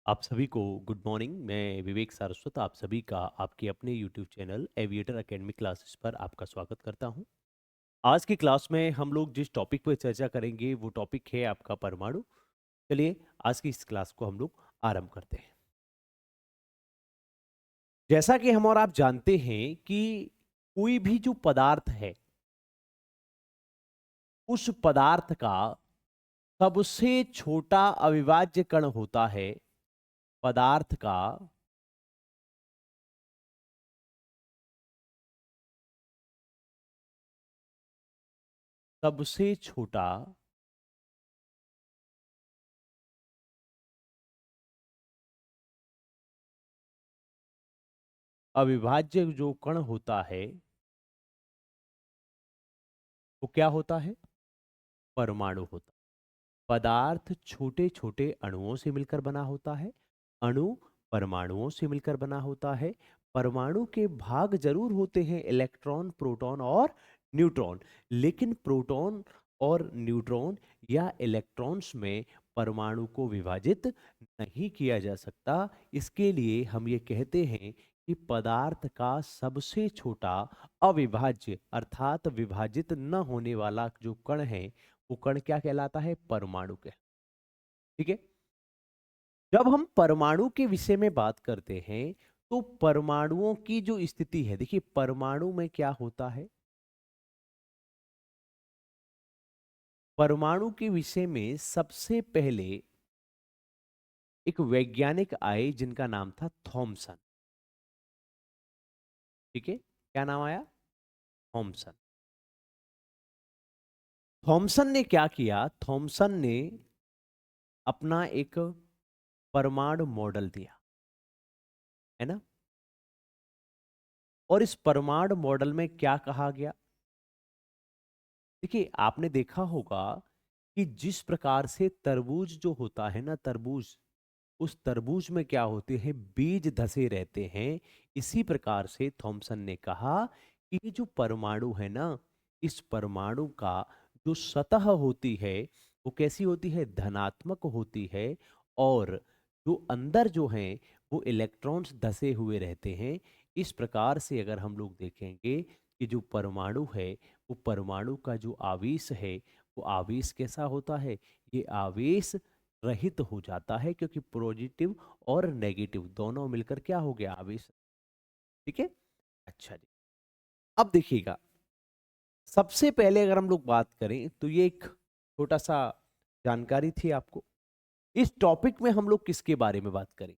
आप सभी को गुड मॉर्निंग। मैं विवेक सारस्वत आप सभी का आपके अपने YouTube channel aviator academy classes पर आपका स्वागत करता हूं। आज की क्लास में हम लोग जिस टॉपिक पर चर्चा करेंगे वो टॉपिक है आपका परमाणु। चलिए आज की इस क्लास को हम लोग आरंभ करते हैं। जैसा कि हम और आप जानते हैं कि कोई भी जो पदार्थ है उस पदार्थ का सबसे छोटा अविभाज्य कण होता है पदार्थ का सबसे छोटा अविभाज्य जो कण होता है वो क्या होता है? परमाणु होता है। पदार्थ छोटे छोटे अणुओं से मिलकर बना होता है। अणु परमाणुओं से मिलकर बना होता है। परमाणु के भाग जरूर होते हैं, इलेक्ट्रॉन, प्रोटॉन और न्यूट्रॉन, लेकिन प्रोटॉन और न्यूट्रॉन या इलेक्ट्रॉन्स में परमाणु को विभाजित नहीं किया जा सकता। इसके लिए हम ये कहते हैं कि पदार्थ का सबसे छोटा अविभाज्य अर्थात विभाजित न होने वाला जो कण है वो कण क्या कहलाता है? परमाणु के। ठीक है। जब हम परमाणु के विषय में बात करते हैं तो परमाणुओं की जो स्थिति है, देखिए परमाणु में क्या होता है। परमाणु के विषय में सबसे पहले एक वैज्ञानिक आए जिनका नाम था थॉमसन। ठीक है, क्या नाम आया? थॉमसन। थॉमसन ने क्या किया? थॉमसन ने अपना एक परमाणु मॉडल दिया, है ना। और इस परमाणु मॉडल में क्या कहा गया? देखिए आपने देखा होगा कि जिस प्रकार से तरबूज जो होता है ना, तरबूज, उस तरबूज में क्या होते हैं? बीज धसे रहते हैं। इसी प्रकार से थॉमसन ने कहा कि ये जो परमाणु है ना, इस परमाणु का जो सतह होती है वो कैसी होती है? धनात्मक होती है। और जो अंदर जो है वो इलेक्ट्रॉन्स धसे हुए रहते हैं। इस प्रकार से अगर हम लोग देखेंगे कि जो परमाणु है वो परमाणु का जो आवेश है वो आवेश कैसा होता है? ये आवेश रहित हो जाता है, क्योंकि पॉजिटिव और नेगेटिव दोनों मिलकर क्या हो गया? आवेश। ठीक है। अच्छा जी, अब देखिएगा, सबसे पहले अगर हम लोग बात करें तो ये एक छोटा सा जानकारी थी आपको। इस टॉपिक में हम लोग किसके बारे में बात करें?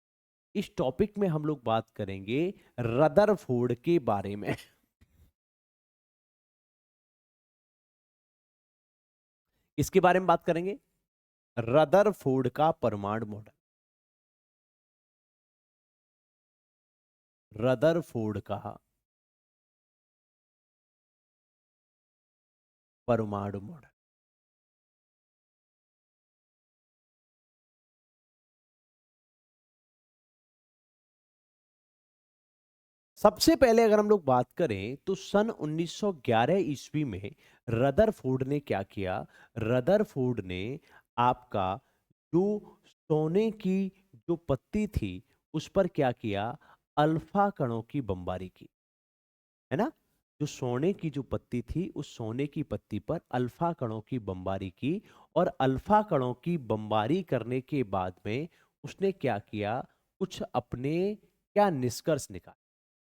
इस टॉपिक में हम लोग बात करेंगे रदरफोर्ड के बारे में। इसके बारे में बात करेंगे, रदरफोर्ड का परमाणु मॉडल। रदरफोर्ड का परमाणु मॉडल। सबसे पहले अगर हम लोग बात करें तो सन 1911 ईस्वी में रदरफोर्ड ने क्या किया? रदरफोर्ड ने आपका जो सोने की जो पत्ती थी उस पर क्या किया? अल्फा कणों की बमबारी की, है ना। जो सोने की जो पत्ती थी उस सोने की पत्ती पर अल्फा कणों की बमबारी की। और अल्फा कणों की बमबारी करने के बाद में उसने क्या किया? कुछ अपने क्या निष्कर्ष निकाले?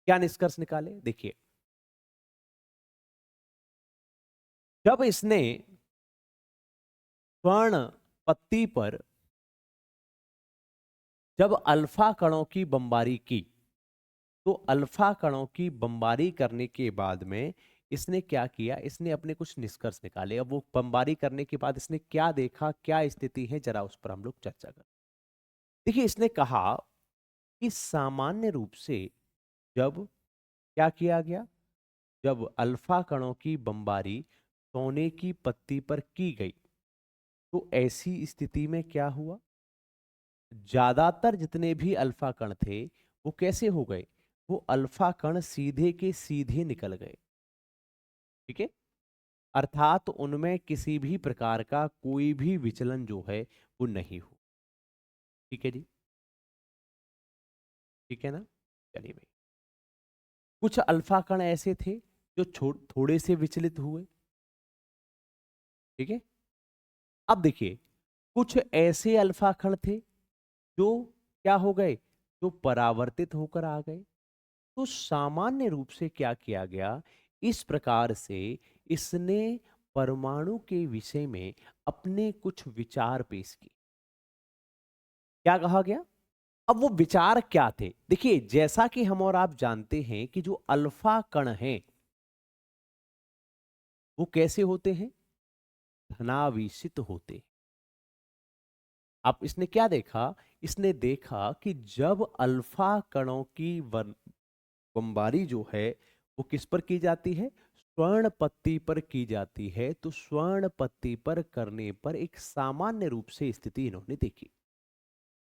क्या निष्कर्ष निकाले? देखिए, जब इसने स्वर्ण पत्ती पर जब अल्फा कणों की बमबारी की तो अल्फा कणों की बमबारी करने के बाद में इसने क्या किया? इसने अपने कुछ निष्कर्ष निकाले। अब वो बमबारी करने के बाद इसने क्या देखा, क्या स्थिति है, जरा उस पर हम लोग चर्चा करें। देखिए, इसने कहा कि सामान्य रूप से जब क्या किया गया? जब अल्फा कणों की बमबारी सोने की पत्ती पर की गई तो ऐसी स्थिति में क्या हुआ? ज्यादातर जितने भी अल्फा कण थे वो कैसे हो गए? वो अल्फा कण सीधे के सीधे निकल गए। ठीक है। अर्थात उनमें किसी भी प्रकार का कोई भी विचलन जो है वो नहीं हो। ठीक है जी। ठीक है ना? चलिए भाई, कुछ अल्फा कण ऐसे थे जो थोड़े से विचलित हुए। ठीक है, अब देखिए, कुछ ऐसे अल्फा कण थे जो क्या हो गए, जो परावर्तित होकर आ गए। तो सामान्य रूप से क्या किया गया, इस प्रकार से इसने परमाणु के विषय में अपने कुछ विचार पेश किए। क्या कहा गया? अब वो विचार क्या थे? देखिए, जैसा कि हम और आप जानते हैं कि जो अल्फा कण हैं वो कैसे होते हैं? धनावेशित होते हैं। अब इसने क्या देखा? इसने देखा कि जब अल्फा कणों की बमबारी जो है वो किस पर की जाती है? स्वर्ण पत्ती पर की जाती है। तो स्वर्ण पत्ती पर करने पर एक सामान्य रूप से स्थिति इन्होंने देखी।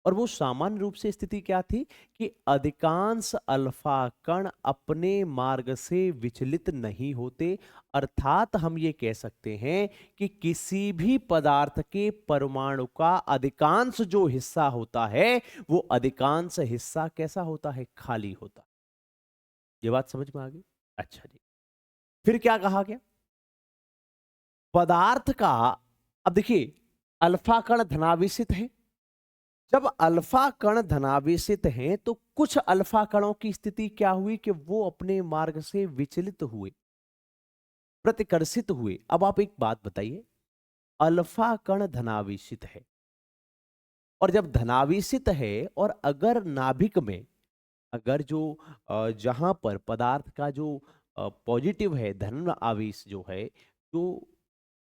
और वो सामान्य रूप से स्थिति क्या थी कि अधिकांश अल्फा कण अपने मार्ग से विचलित नहीं होते। अर्थात हम ये कह सकते हैं कि किसी भी पदार्थ के परमाणु का अधिकांश जो हिस्सा होता है वो अधिकांश हिस्सा कैसा होता है? खाली होता है। ये बात समझ में आ गई? अच्छा जी, फिर क्या कहा गया? पदार्थ का, अब देखिए, अल्फा कण धनावेशित है। जब अल्फा कण धनावेशित हैं तो कुछ अल्फा कणों की स्थिति क्या हुई कि वो अपने मार्ग से विचलित हुए, प्रतिकर्षित हुए। अब आप एक बात बताइए, अल्फा कण धनावेशित है और जब धनावेशित है और अगर नाभिक में, अगर जो जहां पर पदार्थ का जो पॉजिटिव है, धन आवेश जो है, जो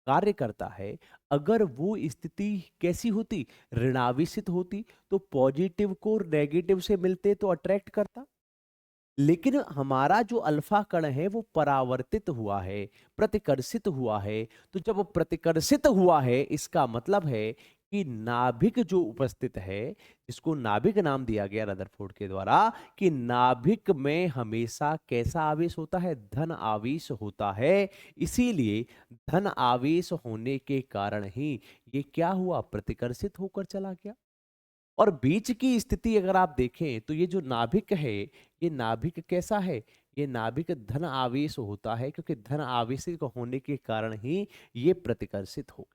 कार्य करता है, अगर वो स्थिति कैसी होती, ऋणावेशित होती, तो पॉजिटिव को नेगेटिव से मिलते तो अट्रैक्ट करता। लेकिन हमारा जो अल्फा कण है वो परावर्तित हुआ है, प्रतिकर्षित हुआ है। तो जब वो प्रतिकर्षित हुआ है, इसका मतलब है कि नाभिक जो उपस्थित है, जिसको नाभिक नाम दिया गया रदरफोर्ड के द्वारा, कि नाभिक में हमेशा कैसा आवेश होता है? धन आवेश होता है। इसीलिए धन आवेश होने के कारण ही ये क्या हुआ? प्रतिकर्षित होकर चला गया। और बीच की स्थिति अगर आप देखें तो ये जो नाभिक है, ये नाभिक कैसा है? ये नाभिक धन आवेश होता है, क्योंकि धन आवेशित होने के कारण ही ये प्रतिकर्षित हो।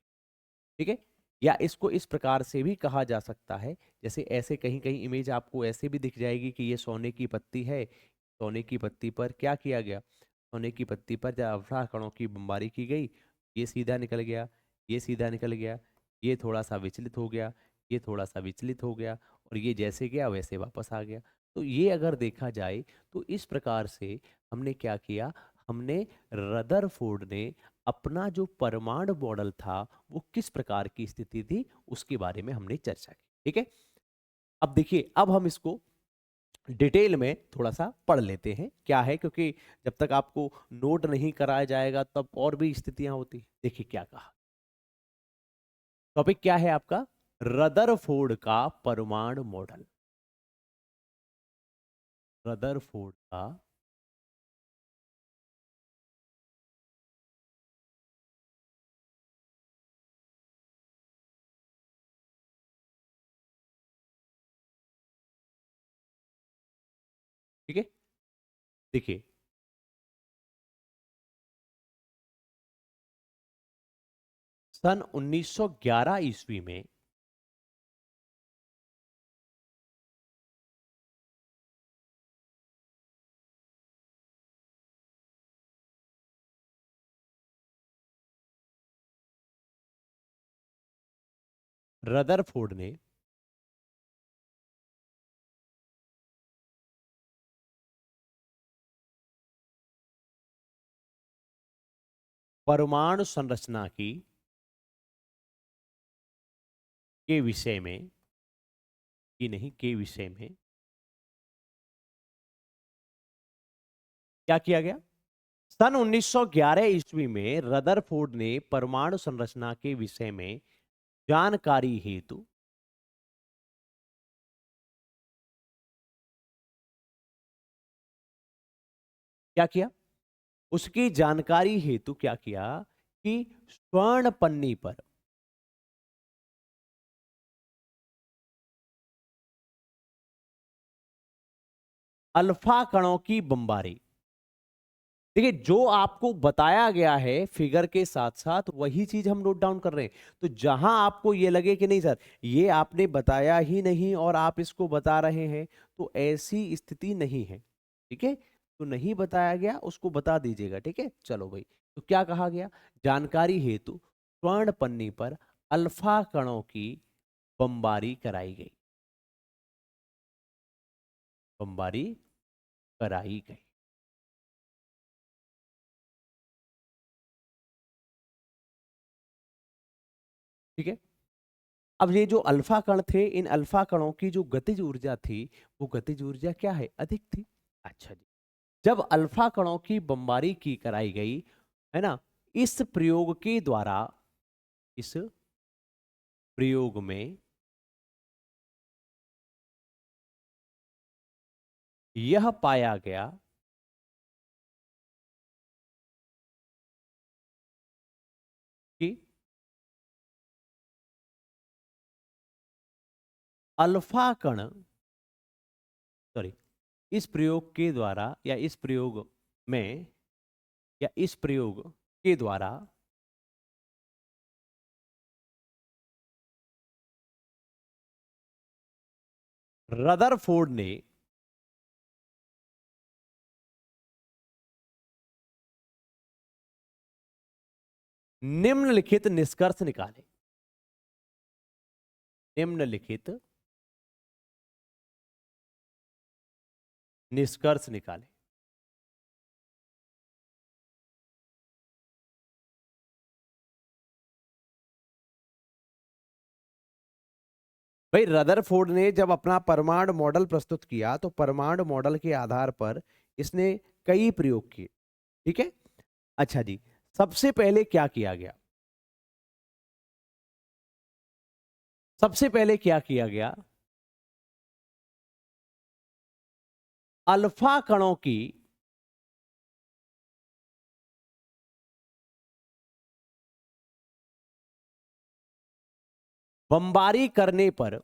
ठीक है, या इसको इस प्रकार से भी कहा जा सकता है, जैसे ऐसे कहीं कहीं इमेज आपको ऐसे भी दिख जाएगी कि ये सोने की पत्ती है। सोने की पत्ती पर क्या किया गया? सोने की पत्ती पर जब अल्फा कणों की बमबारी की गई, ये सीधा निकल गया, ये सीधा निकल गया, ये थोड़ा सा विचलित हो गया, ये थोड़ा सा विचलित हो गया, और ये जैसे गया वैसे वापस आ गया। तो ये अगर देखा जाए तो इस प्रकार से हमने क्या किया? हमने, रदरफोर्ड ने अपना जो परमाणु मॉडल था वो किस प्रकार की स्थिति थी उसके बारे में हमने चर्चा की। ठीक है, अब देखिए, अब हम इसको डिटेल में थोड़ा सा पढ़ लेते हैं क्या है, क्योंकि जब तक आपको नोट नहीं कराया जाएगा तब और भी स्थितियां होती। देखिए क्या कहा, टॉपिक क्या है आपका? रदरफोर्ड का परमाणु मॉडल। रदरफोर्ड का, ठीक है, देखिए, सन 1911 ईस्वी में रदरफोर्ड ने परमाणु संरचना के विषय में, की नहीं, के विषय में क्या किया गया? सन 1911 ईस्वी में रदरफोर्ड ने परमाणु संरचना के विषय में जानकारी हेतु क्या किया? उसकी जानकारी हेतु क्या किया कि स्वर्ण पन्नी पर, अल्फा कणों की बमबारी। देखिए, जो आपको बताया गया है फिगर के साथ साथ वही चीज हम नोट डाउन कर रहे हैं। तो जहां आपको ये लगे कि नहीं सर, ये आपने बताया ही नहीं और आप इसको बता रहे हैं, तो ऐसी स्थिति नहीं है। ठीक है, तो नहीं बताया गया उसको बता दीजिएगा। ठीक है, चलो भाई। तो क्या कहा गया, जानकारी हेतु स्वर्ण पन्नी पर अल्फा कणों की बमबारी कराई गई। बमबारी कराई गई। ठीक है, अब ये जो अल्फा कण थे, इन अल्फा कणों की जो गतिज ऊर्जा थी, वो गतिज ऊर्जा क्या है, अधिक थी। अच्छा जी, जब अल्फा कणों की बमबारी की कराई गई, है ना, इस प्रयोग के द्वारा, इस प्रयोग में यह पाया गया कि अल्फा कण, सॉरी, इस प्रयोग के द्वारा या इस प्रयोग में या इस प्रयोग के द्वारा रदरफोर्ड ने निम्नलिखित निष्कर्ष निकाले। निम्नलिखित निष्कर्ष निकाले। भाई, रदरफोर्ड ने जब अपना परमाणु मॉडल प्रस्तुत किया तो परमाणु मॉडल के आधार पर इसने कई प्रयोग किए। ठीक है, अच्छा जी, सबसे पहले क्या किया गया, सबसे पहले क्या किया गया, अल्फा कणों की बमबारी करने पर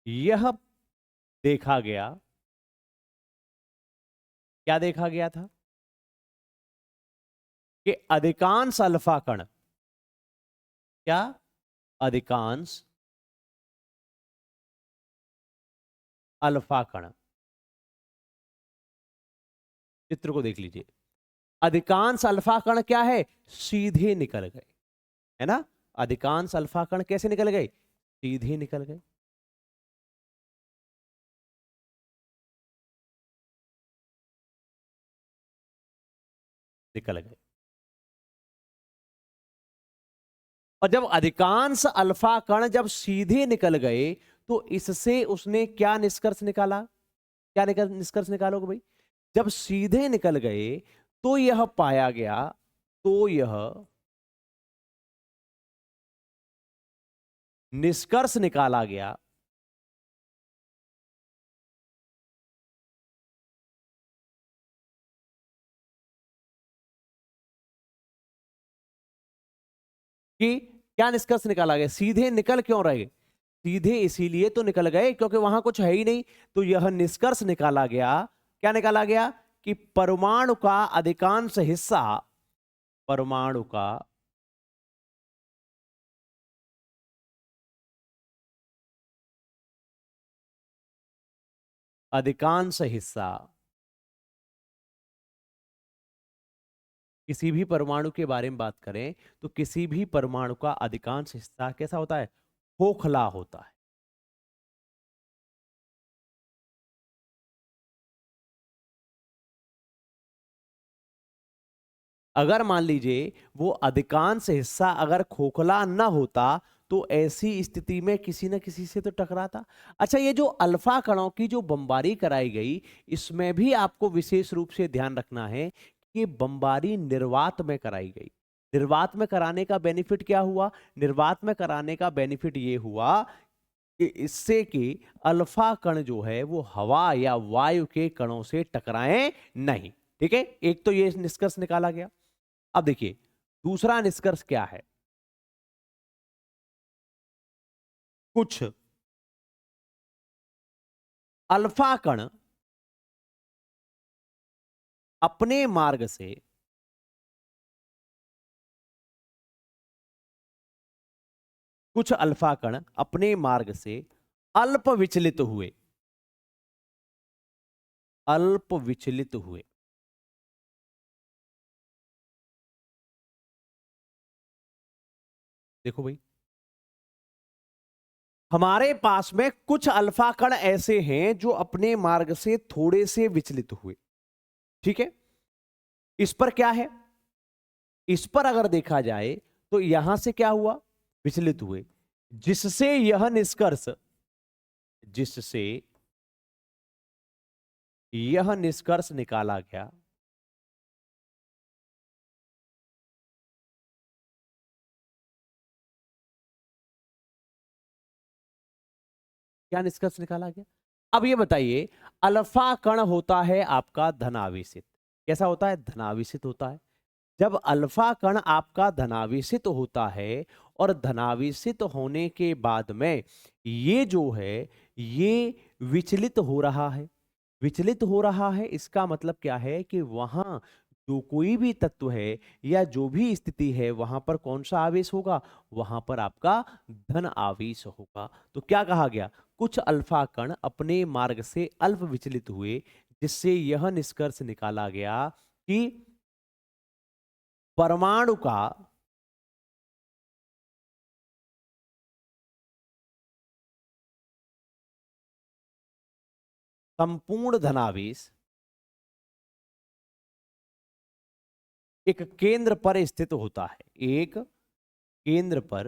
यह देखा गया, क्या देखा गया था, कि अधिकांश अल्फा कण, क्या, अधिकांश अल्फा कण, चित्र को देख लीजिए, अधिकांश अल्फा कण क्या है, सीधे निकल गए, है ना। अधिकांश अल्फा कण कैसे निकल गए, सीधे निकल गए। निकल गए। और जब अधिकांश अल्फा कण जब सीधे निकल गए, तो इससे उसने क्या निष्कर्ष निकाला, क्या निष्कर्ष निकालोगे भाई, जब सीधे निकल गए तो यह पाया गया, तो यह निष्कर्ष निकाला गया कि, क्या निष्कर्ष निकाला गया, सीधे निकल क्यों रहे, सीधे इसीलिए तो निकल गए क्योंकि वहां कुछ है ही नहीं। तो यह निष्कर्ष निकाला गया, क्या निकाला गया, कि परमाणु का अधिकांश हिस्सा, परमाणु का अधिकांश हिस्सा, किसी भी परमाणु के बारे में बात करें तो किसी भी परमाणु का अधिकांश हिस्सा कैसा होता है, खोखला होता है। अगर मान लीजिए वो अधिकांश हिस्सा अगर खोखला न होता, तो ऐसी स्थिति में किसी न किसी से तो टकराता। अच्छा, ये जो अल्फा कणों की जो बमबारी कराई गई, इसमें भी आपको विशेष रूप से ध्यान रखना है कि बमबारी निर्वात में कराई गई। निर्वात में कराने का बेनिफिट क्या हुआ, निर्वात में कराने का बेनिफिट ये हुआ कि इससे कि अल्फा कण जो है वो हवा या वायु के कणों से टकराएं नहीं। ठीक है, एक तो ये निष्कर्ष निकाला गया। अब देखिए दूसरा निष्कर्ष क्या है, कुछ अल्फा कण अपने मार्ग से कुछ अल्फा कण अपने मार्ग से अल्प विचलित हुए, अल्प विचलित हुए। देखो भाई, हमारे पास में कुछ अल्फा कण ऐसे हैं जो अपने मार्ग से थोड़े से विचलित हुए। ठीक है, इस पर क्या है, इस पर अगर देखा जाए तो यहां से क्या हुआ, विचलित हुए, जिससे यह निष्कर्ष, जिससे यह निष्कर्ष निकाला गया क्या निष्कर्ष निकाला गया। अब ये बताइए, अल्फा कण होता है आपका धनावेशित। कैसा होता है, धनावेशित होता है। जब अल्फा कण आपका धनावेशित होता है और धनावेशित होने के बाद में ये जो है ये विचलित हो रहा है, विचलित हो रहा है, इसका मतलब क्या है कि वहां जो कोई भी तत्व है या जो भी स्थिति है वहां पर कौन सा आवेश होगा, वहां पर आपका धन आवेश होगा। तो क्या कहा गया, कुछ अल्फा कण अपने मार्ग से अल्प विचलित हुए, जिससे यह निष्कर्ष निकाला गया कि परमाणु का संपूर्ण धनावेश एक केंद्र पर स्थित होता है, एक केंद्र पर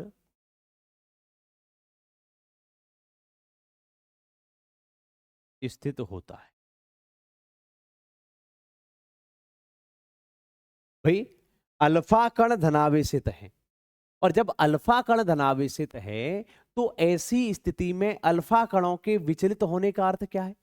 स्थित होता है। भाई, अल्फा कण धनावेशित है, और जब अल्फा कण धनावेशित है तो ऐसी स्थिति में अल्फा कणों के विचलित होने का अर्थ क्या है,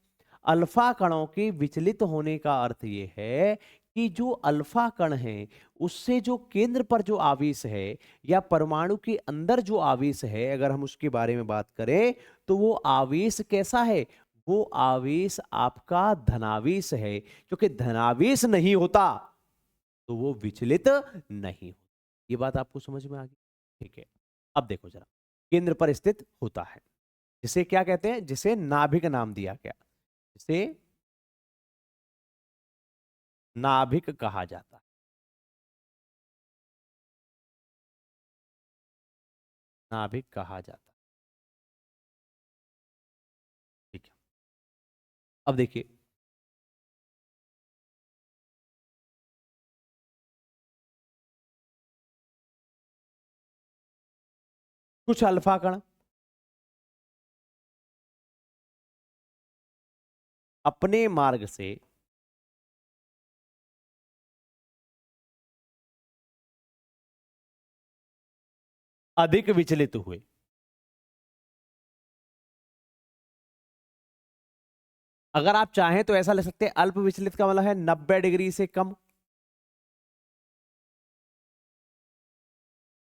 अल्फा कणों के विचलित होने का अर्थ यह है कि जो अल्फा कण है उससे जो केंद्र पर जो आवेश है या परमाणु के अंदर जो आवेश है, अगर हम उसके बारे में बात करें तो वो आवेश कैसा है, वो आवेश आपका धनावेश है, क्योंकि धनावेश नहीं होता तो वो विचलित नहीं होता। ये बात आपको समझ में आ गई, ठीक है। अब देखो जरा, केंद्र पर स्थित होता है, जिसे क्या कहते हैं, जिसे नाभिक नाम दिया गया, जिसे नाभिक कहा जाता है। नाभिक कहा जाता है, ठीक है। अब देखिए, कुछ अल्फा कण अपने मार्ग से अधिक विचलित हुए। अगर आप चाहें तो ऐसा ले सकते हैं, अल्प विचलित का मतलब है 90 डिग्री से कम,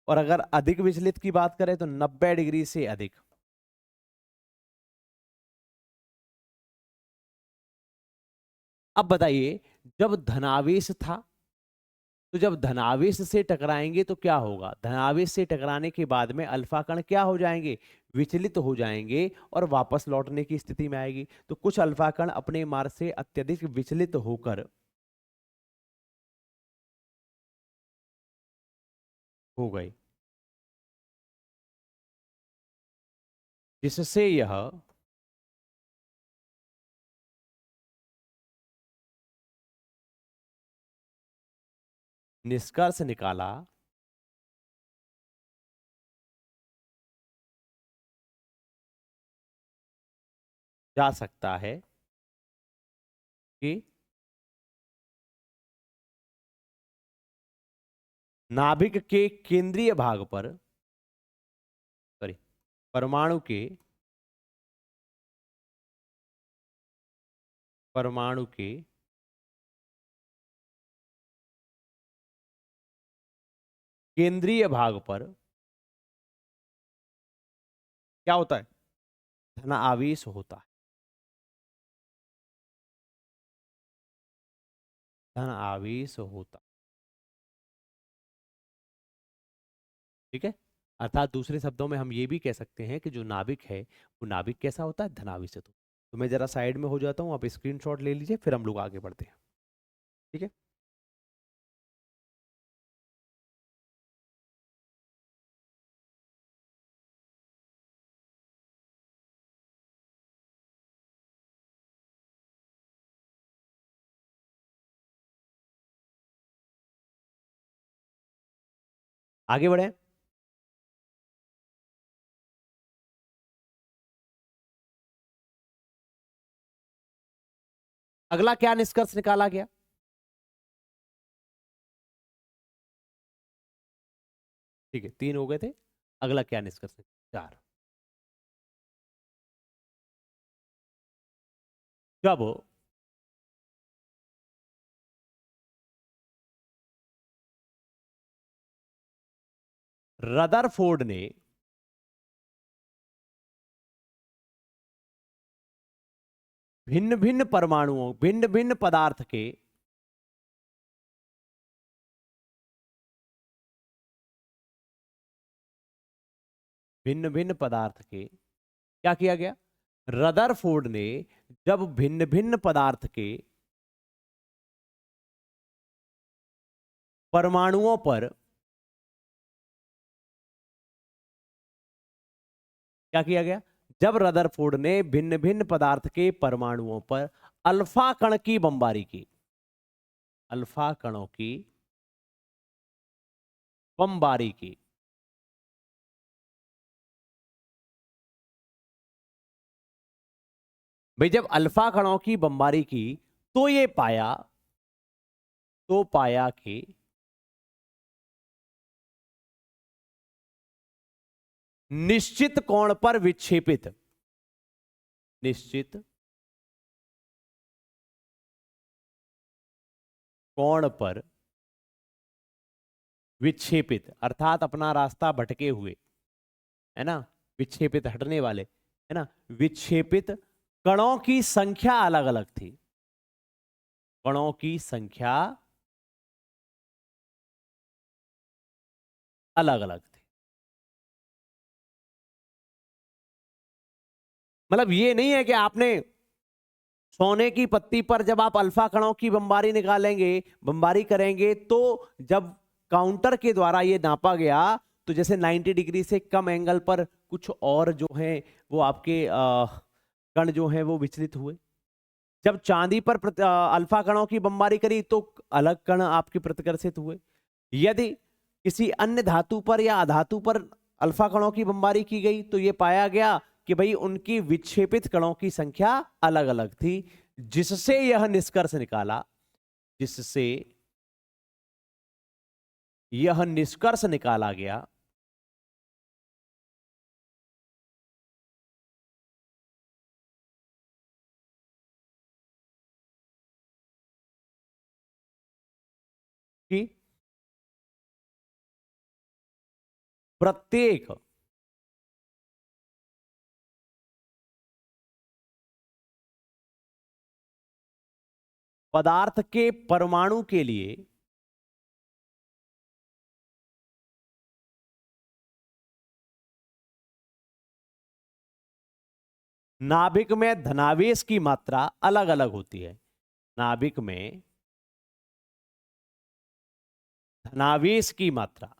और अगर अधिक विचलित की बात करें तो 90 डिग्री से अधिक। अब बताइए, जब धनावेश था तो जब धनावेश से टकराएंगे तो क्या होगा, धनावेश से टकराने के बाद में अल्फा कण क्या हो जाएंगे, विचलित हो जाएंगे और वापस लौटने की स्थिति में आएगी। तो कुछ अल्फा कण अपने मार्ग से अत्यधिक विचलित होकर हो गए, जिससे यह निष्कर्ष निकाला जा सकता है कि नाभिक के केंद्रीय भाग पर, सॉरी, परमाणु के, परमाणु के केंद्रीय भाग पर क्या होता है, धन आवेश होता है, धन आवेश होता है। ठीक है। अर्थात दूसरे शब्दों में हम ये भी कह सकते हैं कि जो नाभिक है वो नाभिक कैसा होता है, धनावेशित होता है। तो मैं जरा साइड में हो जाता हूँ, आप स्क्रीनशॉट ले लीजिए, फिर हम लोग आगे बढ़ते हैं। ठीक है। आगे बढ़े। अगला क्या निष्कर्ष निकाला गया? ठीक है, 3 हो गए थे। अगला क्या निष्कर्ष? 4। जब रदरफोर्ड ने भिन्न भिन्न परमाणुओं, भिन्न भिन्न पदार्थ के भिन्न भिन्न पदार्थ के क्या किया गया? रदरफोर्ड ने जब भिन्न भिन्न पदार्थ के परमाणुओं पर क्या किया गया? जब रदरफोर्ड ने भिन्न भिन्न पदार्थ के परमाणुओं पर अल्फा कण की बमबारी की, अल्फा कणों की बमबारी की, भाई जब अल्फा कणों की बमबारी की तो ये पाया, तो पाया कि निश्चित कोण पर विक्षेपित, निश्चित कोण पर विक्षेपित अर्थात अपना रास्ता भटके हुए, है ना, विक्षेपित हटने वाले, है ना, विक्षेपित कणों की संख्या अलग अलग थी, कणों की संख्या अलग अलग थी। मतलब ये नहीं है कि आपने सोने की पत्ती पर जब आप अल्फा कणों की बमबारी निकालेंगे, बमबारी करेंगे, तो जब काउंटर के द्वारा ये नापा गया तो जैसे 90 डिग्री से कम एंगल पर कुछ और जो है वो आपके कण जो है वो विचलित हुए। जब चांदी पर अल्फा कणों की बमबारी करी तो अलग कण आपके प्रतिकर्षित हुए। यदि किसी अन्य धातु पर या अधातु पर अल्फा कणों की बमबारी की गई तो यह पाया गया कि भाई उनकी विक्षेपित कणों की संख्या अलग अलग थी, जिससे यह निष्कर्ष निकाला, जिससे यह निष्कर्ष निकाला गया कि प्रत्येक पदार्थ के परमाणु के लिए नाभिक में धनावेश की मात्रा अलग अलग होती है। नाभिक में धनावेश की मात्रा,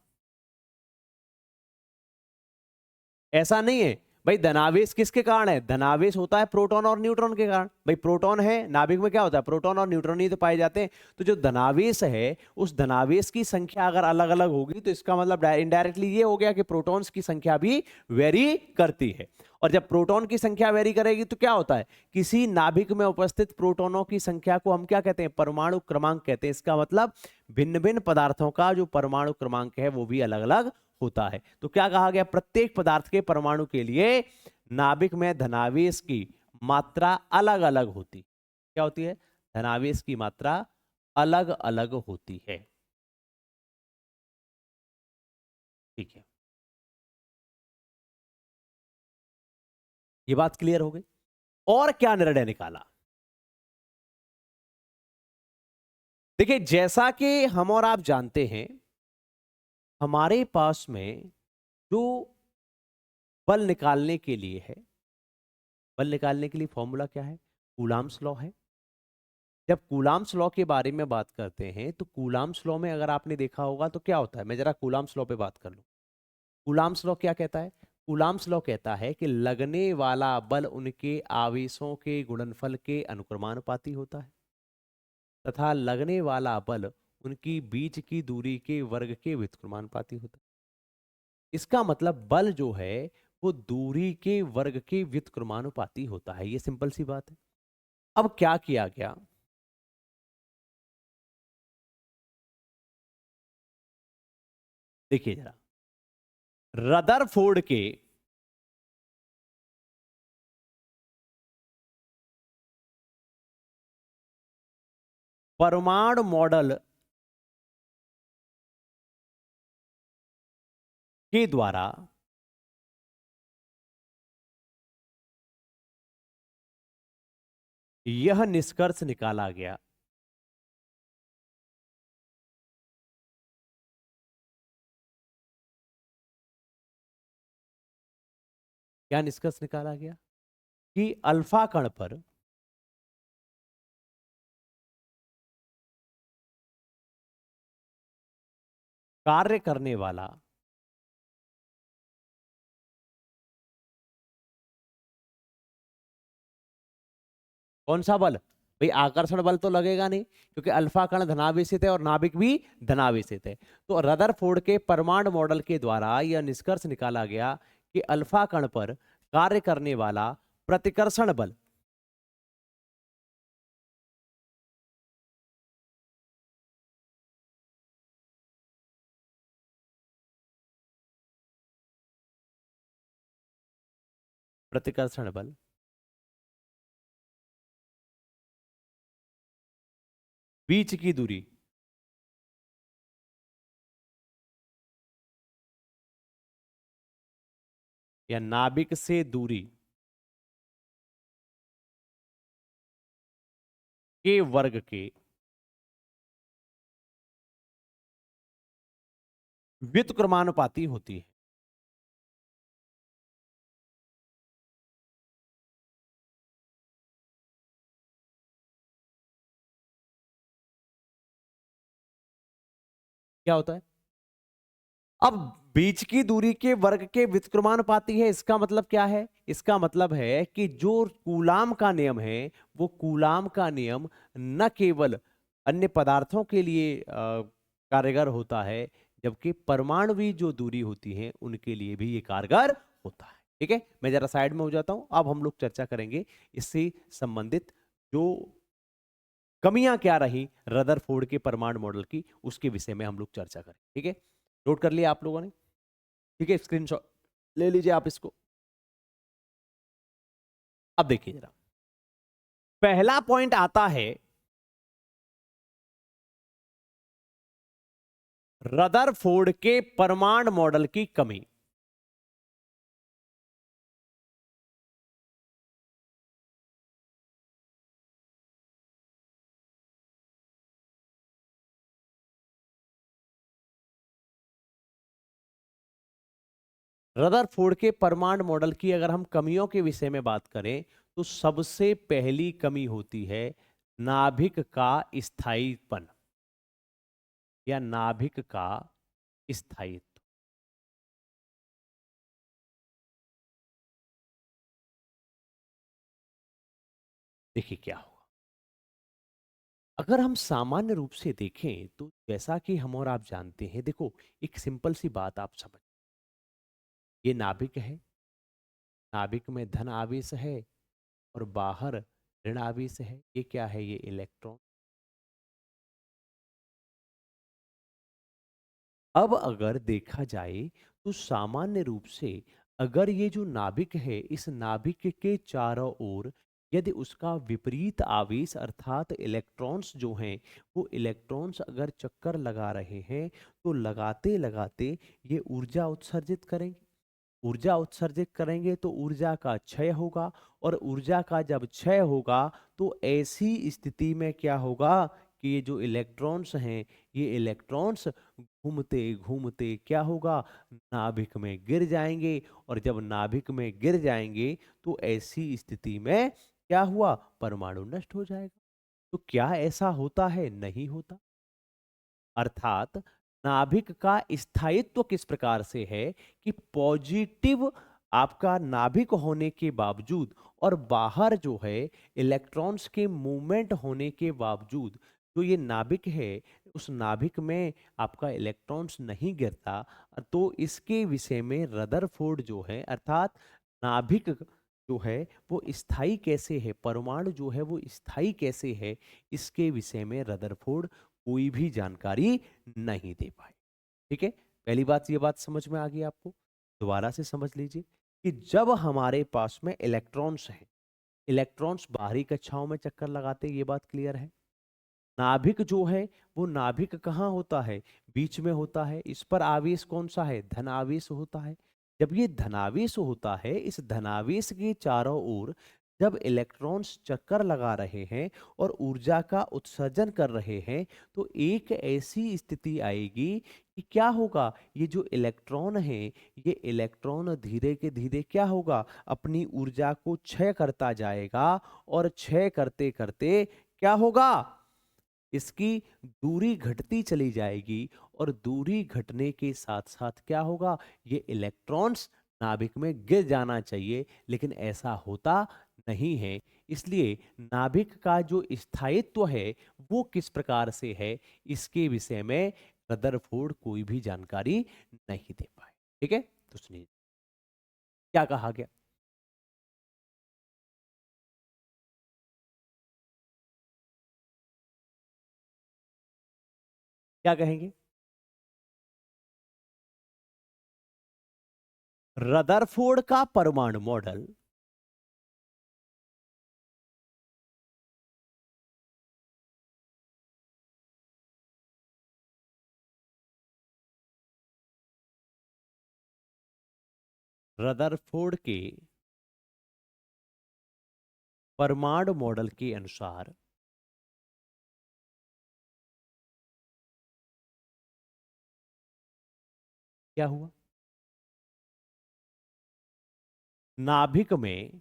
ऐसा नहीं है भाई धनावेश किसके कारण है, धनावेश होता है प्रोटॉन और न्यूट्रॉन के कारण। भाई प्रोटॉन है नाभिक में, क्या होता है, प्रोटॉन और न्यूट्रॉन ही तो पाए जाते हैं। तो जो धनावेश है उस धनावेश की संख्या अगर अलग अलग होगी तो इसका मतलब इनडायरेक्टली ये हो गया कि प्रोटॉन्स की संख्या भी वेरी करती है। और जब प्रोटॉन की संख्या वेरी करेगी तो क्या होता है, किसी नाभिक में उपस्थित प्रोटॉनों की संख्या को हम क्या कहते हैं, परमाणु क्रमांक कहते हैं। इसका मतलब भिन्न भिन्न पदार्थों का जो परमाणु क्रमांक है वो भी अलग अलग होता है। तो क्या कहा गया, प्रत्येक पदार्थ के परमाणु के लिए नाभिक में धनावेश की मात्रा अलग अलग होती, क्या होती है, धनावेश की मात्रा अलग अलग होती है। ठीक है। ये बात क्लियर हो गई। और क्या निर्णय निकाला? देखिए, जैसा कि हम और आप जानते हैं, हमारे पास में जो बल निकालने के लिए है, बल निकालने के लिए फॉर्मूला क्या है? कूलाम्स लॉ है। जब कूलाम्स लॉ के बारे में बात करते हैं तो कूलाम्स लॉ में अगर आपने देखा होगा तो क्या होता है, मैं जरा कूलाम्स लॉ पे बात कर लूं। कूलाम्स लॉ क्या कहता है? कूलाम्स लॉ कहता है कि लगने वाला बल उनके आवेशों के गुणनफल के अनुक्रमानुपाती होता है तथा लगने वाला बल उनकी बीच की दूरी के वर्ग के व्युत्क्रमानुपाती होता है। इसका मतलब बल जो है वो दूरी के वर्ग के व्युत्क्रमानुपाती होता है। ये सिंपल सी बात है। अब क्या किया गया? देखिए जरा, रदरफोर्ड के परमाणु मॉडल के द्वारा यह निष्कर्ष निकाला गया क्या निष्कर्ष निकाला गया कि अल्फा कण पर कार्य करने वाला कौन सा बल? भाई आकर्षण बल तो लगेगा नहीं, क्योंकि अल्फा कण धनावेशित है और नाभिक भी धनावेशित है। तो रदरफोर्ड के परमाणु मॉडल के द्वारा यह निष्कर्ष निकाला गया कि अल्फा कण पर कार्य करने वाला प्रतिकर्षण बल प्रतिकर्षण बल बीच की दूरी या नाभिक से दूरी के वर्ग के व्युत्क्रमानुपाती होती है। क्या होता है? अब बीच की दूरी के वर्ग के व्युत्क्रमानुपाती है, इसका मतलब क्या है? इसका मतलब है कि जो कूलाम का नियम है वो कूलाम का नियम न केवल अन्य पदार्थों के लिए कारगर होता है, जबकि परमाणुवी जो दूरी होती है उनके लिए भी ये कारगर होता है। ठीक है, मैं जरा साइड में हो जाता हूं। अब हम लोग चर्चा करेंगे इससे संबंधित जो कमियां क्या रही रदरफोर्ड के परमाणु मॉडल की, उसके विषय में हम लोग चर्चा करें। ठीक है, नोट कर लिया आप लोगों ने? ठीक है, स्क्रीनशॉट ले लीजिए आप इसको। अब देखिए जरा, पहला पॉइंट आता है रदरफोर्ड के परमाणु मॉडल की कमी। रदरफोर्ड के परमाणु मॉडल की अगर हम कमियों के विषय में बात करें तो सबसे पहली कमी होती है नाभिक का स्थायीपन या नाभिक का स्थायित्व। देखिए क्या होगा अगर हम सामान्य रूप से देखें तो, जैसा कि हम और आप जानते हैं, देखो एक सिंपल सी बात आप समझ, ये नाभिक है, नाभिक में धन आवेश है और बाहर ऋण आवेश है। ये क्या है? ये इलेक्ट्रॉन। अब अगर देखा जाए तो सामान्य रूप से अगर ये जो नाभिक है, इस नाभिक के चारों ओर यदि उसका विपरीत आवेश अर्थात इलेक्ट्रॉन्स जो हैं, वो इलेक्ट्रॉन्स अगर चक्कर लगा रहे हैं तो लगाते लगाते ये ऊर्जा उत्सर्जित करेंगे। ऊर्जा उत्सर्जित करेंगे तो ऊर्जा का क्षय होगा, और ऊर्जा का जब क्षय होगा तो ऐसी स्थिति में क्या होगा कि ये जो इलेक्ट्रॉन्स हैं, ये इलेक्ट्रॉन्स घूमते घूमते क्या होगा, नाभिक में गिर जाएंगे। और जब नाभिक में गिर जाएंगे तो ऐसी स्थिति में क्या हुआ, परमाणु नष्ट हो जाएगा। तो क्या ऐसा होता है? नहीं होता। अर्थात नाभिक का स्थायित्व किस प्रकार से है कि पॉजिटिव आपका नाभिक होने के बावजूद और बाहर जो है इलेक्ट्रॉन्स के मूवमेंट होने के बावजूद जो ये नाभिक है, उस नाभिक में आपका इलेक्ट्रॉन्स नहीं गिरता। तो इसके विषय में रदरफोर्ड जो है, अर्थात नाभिक जो है वो स्थायी कैसे है, परमाणु जो है वो स्थायी कैसे है, इसके विषय में रदरफोर्ड कोई भी जानकारी नहीं दे पाए। ठीक है, पहली बात, ये बात समझ में आ गई आपको? दोबारा से समझ लीजिए कि जब हमारे पास में इलेक्ट्रॉन्स हैं, इलेक्ट्रॉन्स बाहरी कक्षाओं में चक्कर लगाते हैं, ये बात क्लियर है। नाभिक जो है वो नाभिक कहाँ होता है, बीच में होता है। इस पर आवेश कौन सा है, धनावेश होता है। जब ये धनावेश होता है, इस धनावेश के चारों ओर जब इलेक्ट्रॉन्स चक्कर लगा रहे हैं और ऊर्जा का उत्सर्जन कर रहे हैं, तो एक ऐसी स्थिति आएगी कि क्या होगा, ये जो इलेक्ट्रॉन है, ये इलेक्ट्रॉन धीरे के धीरे क्या होगा, अपनी ऊर्जा को क्षय करता जाएगा। और क्षय करते करते क्या होगा, इसकी दूरी घटती चली जाएगी। और दूरी घटने के साथ साथ क्या होगा, ये इलेक्ट्रॉन्स नाभिक में गिर जाना चाहिए, लेकिन ऐसा होता नहीं है। इसलिए नाभिक का जो स्थायित्व है वो किस प्रकार से है, इसके विषय में रदरफोर्ड कोई भी जानकारी नहीं दे पाए। ठीक है, तो सुनिए क्या कहा गया। क्या कहेंगे? रदरफोर्ड का परमाणु मॉडल, रदरफोर्ड के परमाणु मॉडल के अनुसार क्या हुआ, नाभिक में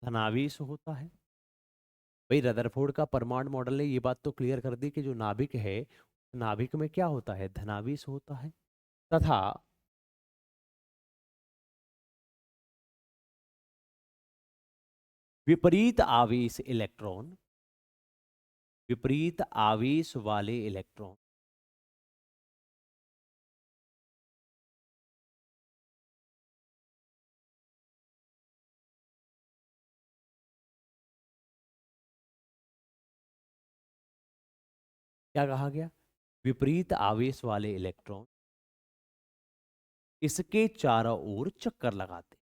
धनावेश होता है। भाई रदरफोर्ड का परमाणु मॉडल ने ये बात तो क्लियर कर दी कि जो नाभिक है, नाभिक में क्या होता है, धनावेश होता है। तथा विपरीत आवेश इलेक्ट्रॉन, विपरीत आवेश वाले इलेक्ट्रॉन क्या कहा गया, विपरीत आवेश वाले इलेक्ट्रॉन इसके चारों ओर चक्कर लगाते।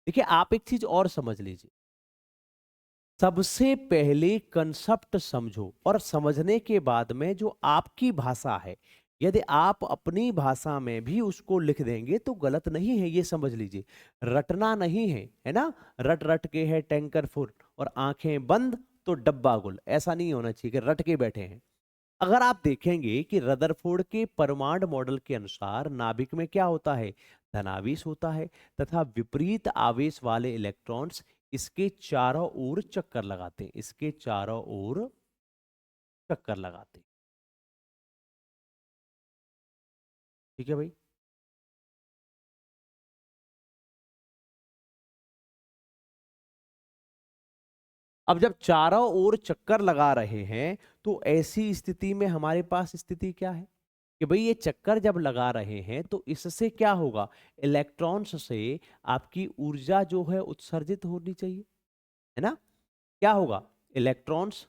देखिए आप एक चीज और समझ लीजिए, सबसे पहले कंसेप्ट समझो और समझने के बाद में जो आपकी भाषा है, यदि आप अपनी भाषा में भी उसको लिख देंगे तो गलत नहीं है, ये समझ लीजिए। रटना नहीं है, है ना। रट रट के है टैंकर फुल और आंखें बंद तो डब्बा गुल, ऐसा नहीं होना चाहिए कि रट के बैठे हैं। अगर आप देखेंगे कि रदरफोर्ड के परमाणु मॉडल के अनुसार नाभिक में क्या होता है, धनावेश होता है, तथा विपरीत आवेश वाले इलेक्ट्रॉन्स इसके चारों ओर चक्कर लगाते हैं, इसके चारों ओर चक्कर लगाते हैं। ठीक है भाई। अब जब चारों ओर चक्कर लगा रहे हैं तो ऐसी स्थिति में हमारे पास स्थिति क्या है कि भाई ये चक्कर जब लगा रहे हैं तो इससे क्या होगा, इलेक्ट्रॉन्स से आपकी ऊर्जा जो है उत्सर्जित होनी चाहिए, है ना। क्या होगा, इलेक्ट्रॉन्स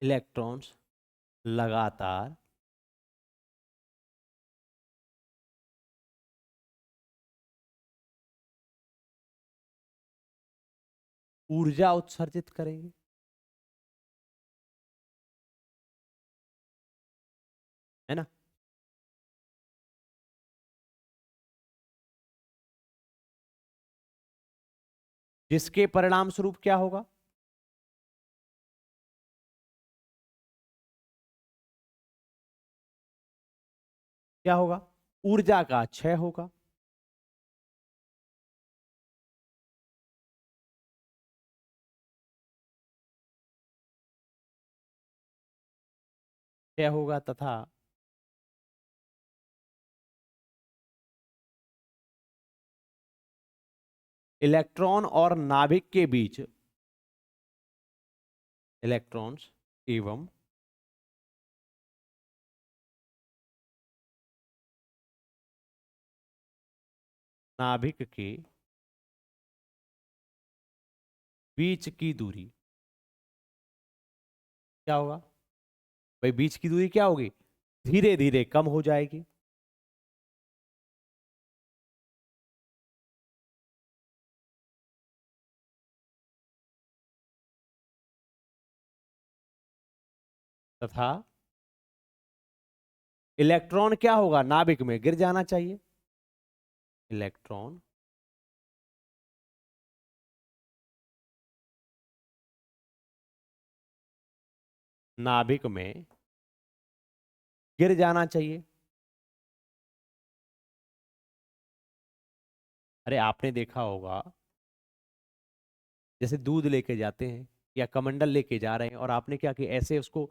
इलेक्ट्रॉन्स लगातार ऊर्जा उत्सर्जित करेंगे। है ना? जिसके परिणाम स्वरूप क्या होगा? क्या होगा? ऊर्जा का क्षय होगा। क्षय होगा तथा इलेक्ट्रॉन और नाभिक के बीच इलेक्ट्रॉन्स एवं नाभिक के बीच की दूरी क्या होगा? भाई बीच की दूरी क्या होगी? धीरे धीरे कम हो जाएगी। तथा इलेक्ट्रॉन क्या होगा? नाभिक में गिर जाना चाहिए। इलेक्ट्रॉन नाभिक में गिर जाना चाहिए। अरे आपने देखा होगा, जैसे दूध लेके जाते हैं या कमंडल लेके जा रहे हैं और आपने क्या किया, ऐसे उसको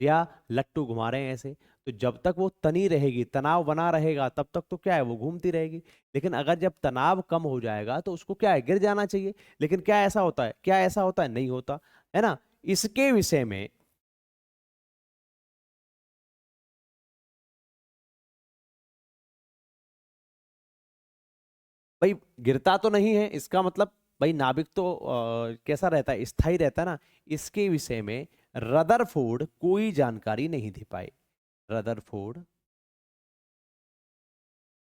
या लट्टू घुमा रहे हैं ऐसे, तो जब तक वो तनी रहेगी, तनाव बना रहेगा, तब तक तो क्या है, वो घूमती रहेगी। लेकिन अगर जब तनाव कम हो जाएगा तो उसको क्या है, गिर जाना चाहिए। लेकिन क्या ऐसा होता है? क्या ऐसा होता है? नहीं होता। है ना? इसके विषय में भाई गिरता तो नहीं है, इसका मतलब भाई नाभिक तो कैसा रहता है, स्थायी रहता है ना। इसके विषय में रदरफोर्ड कोई जानकारी नहीं दे पाए। रदरफोर्ड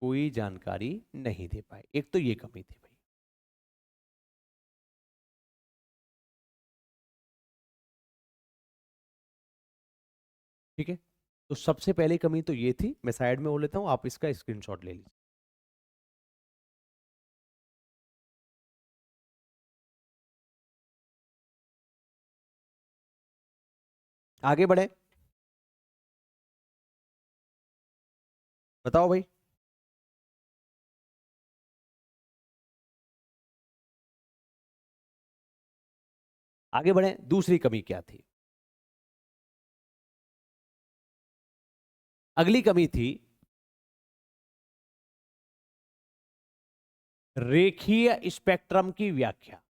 कोई जानकारी नहीं दे पाए। एक तो ये कमी थी भाई। ठीक है, तो सबसे पहली कमी तो ये थी। मैं साइड में हो लेता हूं, आप इसका स्क्रीनशॉट ले लीजिए। आगे बढ़े। बताओ भाई। आगे बढ़े, दूसरी कमी क्या थी? अगली कमी थी रेखीय स्पेक्ट्रम की व्याख्या।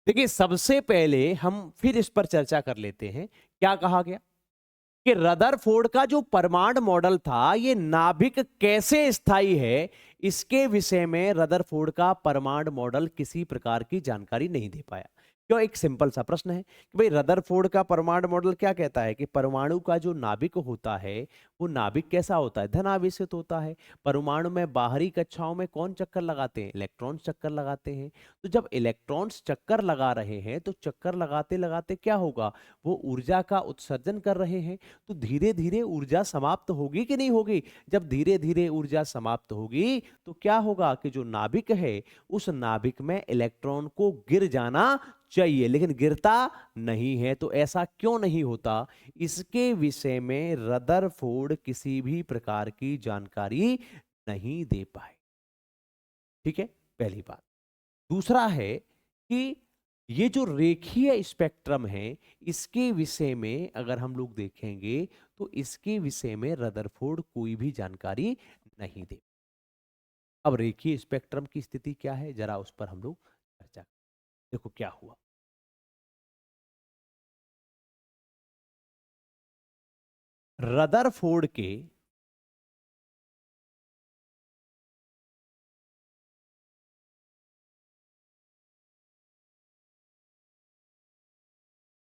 देखिए, सबसे पहले हम फिर इस पर चर्चा कर लेते हैं। क्या कहा गया कि रदरफोर्ड का जो परमाणु मॉडल था, ये नाभिक कैसे स्थायी है, इसके विषय में रदरफोर्ड का परमाणु मॉडल किसी प्रकार की जानकारी नहीं दे पाया। क्यों? एक सिंपल सा प्रश्न है कि भाई रदरफोर्ड का परमाणु मॉडल क्या कहता है कि परमाणु का जो नाभिक होता है, वो नाभिक कैसा होता है? धनावेशित होता है। परमाणु में बाहरी कक्षाओं में कौन चक्कर लगाते हैं? इलेक्ट्रॉन्स चक्कर लगाते हैं। तो जब इलेक्ट्रॉन्स चक्कर लगा रहे हैं, तो चक्कर लगाते लगाते क्या होगा, वो ऊर्जा का उत्सर्जन कर रहे हैं। तो धीरे धीरे ऊर्जा समाप्त होगी कि नहीं होगी? जब धीरे धीरे ऊर्जा समाप्त होगी तो क्या होगा कि जो नाभिक है, उस नाभिक में इलेक्ट्रॉन को गिर जाना चाहिए, लेकिन गिरता नहीं है। तो ऐसा क्यों नहीं होता? इसके विषय में रदरफोर्ड किसी भी प्रकार की जानकारी नहीं दे पाए। ठीक है, पहली बात। दूसरा है कि ये जो रेखीय स्पेक्ट्रम है, इसके विषय में अगर हम लोग देखेंगे तो इसके विषय में रदरफोर्ड कोई भी जानकारी नहीं दे। अब रेखीय स्पेक्ट्रम की स्थिति क्या है, जरा उस पर हम लोग चर्चा करें। देखो क्या हुआ। रदरफोर्ड के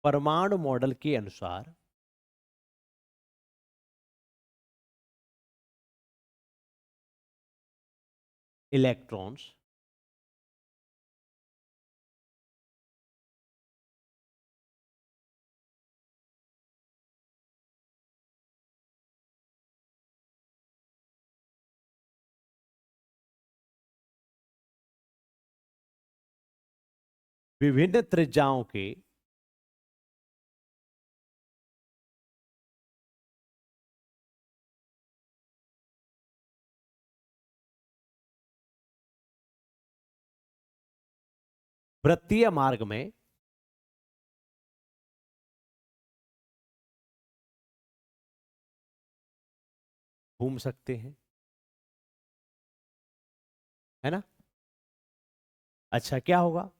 परमाणु मॉडल के अनुसार इलेक्ट्रॉन्स विभिन्न त्रिज्याओं के वृत्तीय मार्ग में घूम सकते हैं, है ना। अच्छा, क्या होगा?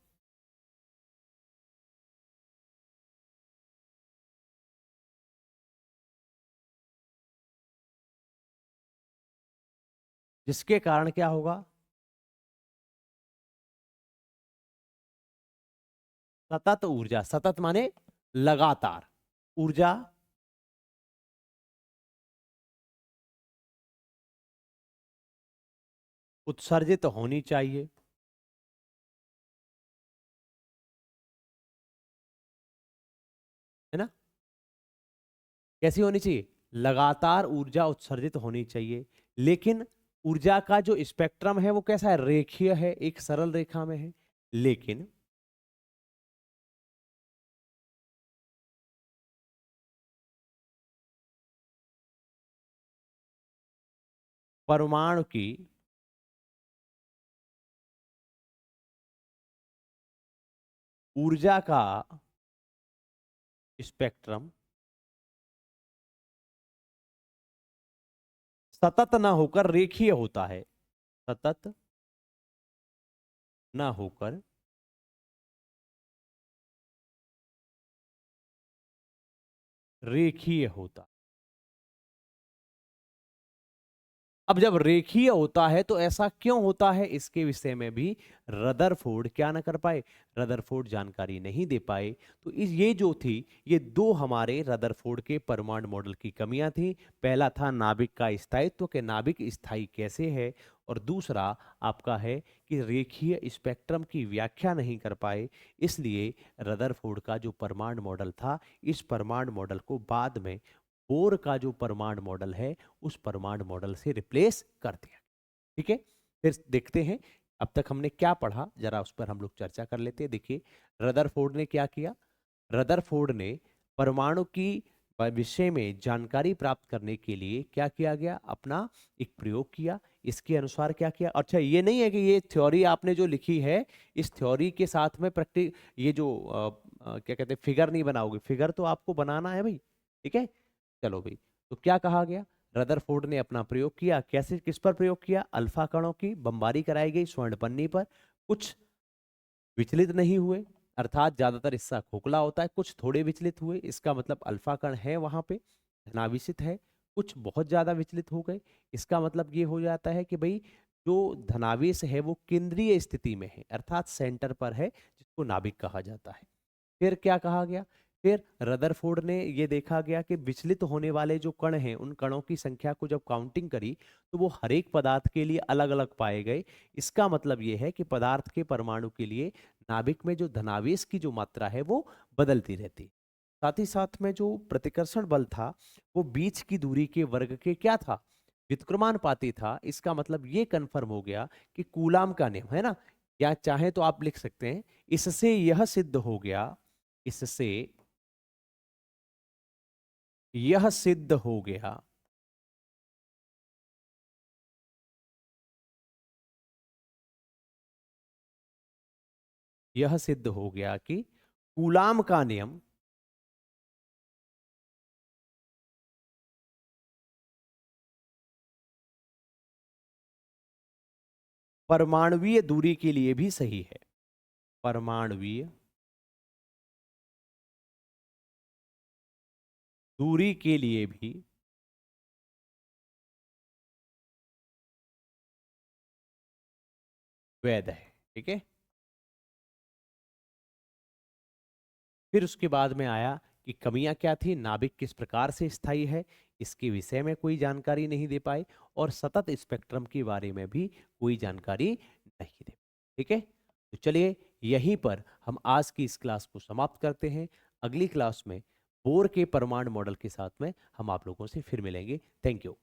जिसके कारण क्या होगा? सतत ऊर्जा, सतत माने लगातार ऊर्जा उत्सर्जित होनी चाहिए, है ना। कैसी होनी चाहिए? लगातार ऊर्जा उत्सर्जित होनी चाहिए। लेकिन ऊर्जा का जो स्पेक्ट्रम है वो कैसा है? रेखीय है, एक सरल रेखा में है। लेकिन परमाणु की ऊर्जा का स्पेक्ट्रम सतत ना होकर रेखीय होता है, सतत ना होकर रेखीय होता। अब जब रेखीय होता है तो ऐसा क्यों होता है, इसके विषय में भी रदरफोर्ड क्या ना कर पाए, रदरफोर्ड जानकारी नहीं दे पाए। तो ये जो थी, ये दो हमारे रदरफोर्ड के परमाणु मॉडल की कमियां थी। पहला था नाभिक का स्थायित्व, के नाभिक स्थायी कैसे है, और दूसरा आपका है कि रेखीय स्पेक्ट्रम की व्याख्या नहीं कर पाए। इसलिए रदरफोर्ड का जो परमाणु मॉडल था, इस परमाणु मॉडल को बाद में बोर का जो परमाणु मॉडल है उस परमाणु मॉडल से रिप्लेस कर दिया। ठीक है, फिर देखते हैं अब तक हमने क्या पढ़ा, जरा उस पर हम लोग चर्चा कर लेते हैं। देखिए, रदरफोर्ड ने क्या किया? रदरफोर्ड ने परमाणु की विषय में जानकारी प्राप्त करने के लिए क्या किया गया? अपना एक प्रयोग किया। इसके अनुसार क्या किया? अच्छा, ये नहीं है कि ये थ्योरी आपने जो लिखी है, इस थ्योरी के साथ में प्रैक्टिस, ये जो क्या कहते हैं, फिगर नहीं बनाओगे। फिगर तो आपको बनाना है भाई, ठीक है। चलो भाई, तो क्या कहा गया? रदरफोर्ड ने अपना प्रयोग किया। कैसे, किस पर प्रयोग किया? अल्फा कणों की बमबारी कराई गई स्वर्ण पन्नी पर। कुछ विचलित नहीं हुए, अर्थात ज्यादातर हिस्सा खोखला होता है, कुछ थोड़े विचलित हुए, इसका मतलब अल्फा कण है वहां पे, धनावेशित है। कुछ बहुत ज्यादा विचलित हो गए, इसका मतलब ये हो जाता है कि भाई जो धनावेश है वो केंद्रीय स्थिति में है, अर्थात सेंटर पर है, जिसको नाभिक कहा जाता है। फिर क्या कहा गया? फिर रदरफोर्ड ने ये देखा गया कि विचलित होने वाले जो कण हैं, उन कणों की संख्या को जब काउंटिंग करी तो वो हर एक पदार्थ के लिए अलग अलग पाए गए। इसका मतलब ये है कि पदार्थ के परमाणु के लिए नाभिक में जो धनावेश की जो मात्रा है वो बदलती रहती। साथ ही साथ में जो प्रतिकर्षण बल था वो बीच की दूरी के वर्ग के क्या था? व्युत्क्रमानुपाती था। इसका मतलब ये कंफर्म हो गया कि कूलाम का नियम है ना, या चाहे तो आप लिख सकते हैं, इससे यह सिद्ध हो गया, इससे यह सिद्ध हो गया यह सिद्ध हो गया कि कूलाम का नियम परमाणुवीय दूरी के लिए भी सही है। परमाणुवीय दूरी के लिए भी वैध है। ठीक है, फिर उसके बाद में आया कि कमियां क्या थी, नाभिक किस प्रकार से स्थायी है, इसके विषय में कोई जानकारी नहीं दे पाए, और सतत स्पेक्ट्रम के बारे में भी कोई जानकारी नहीं दे। ठीक है, तो चलिए यहीं पर हम आज की इस क्लास को समाप्त करते हैं। अगली क्लास में बोर के परमाणु मॉडल के साथ में हम आप लोगों से फिर मिलेंगे। Thank you.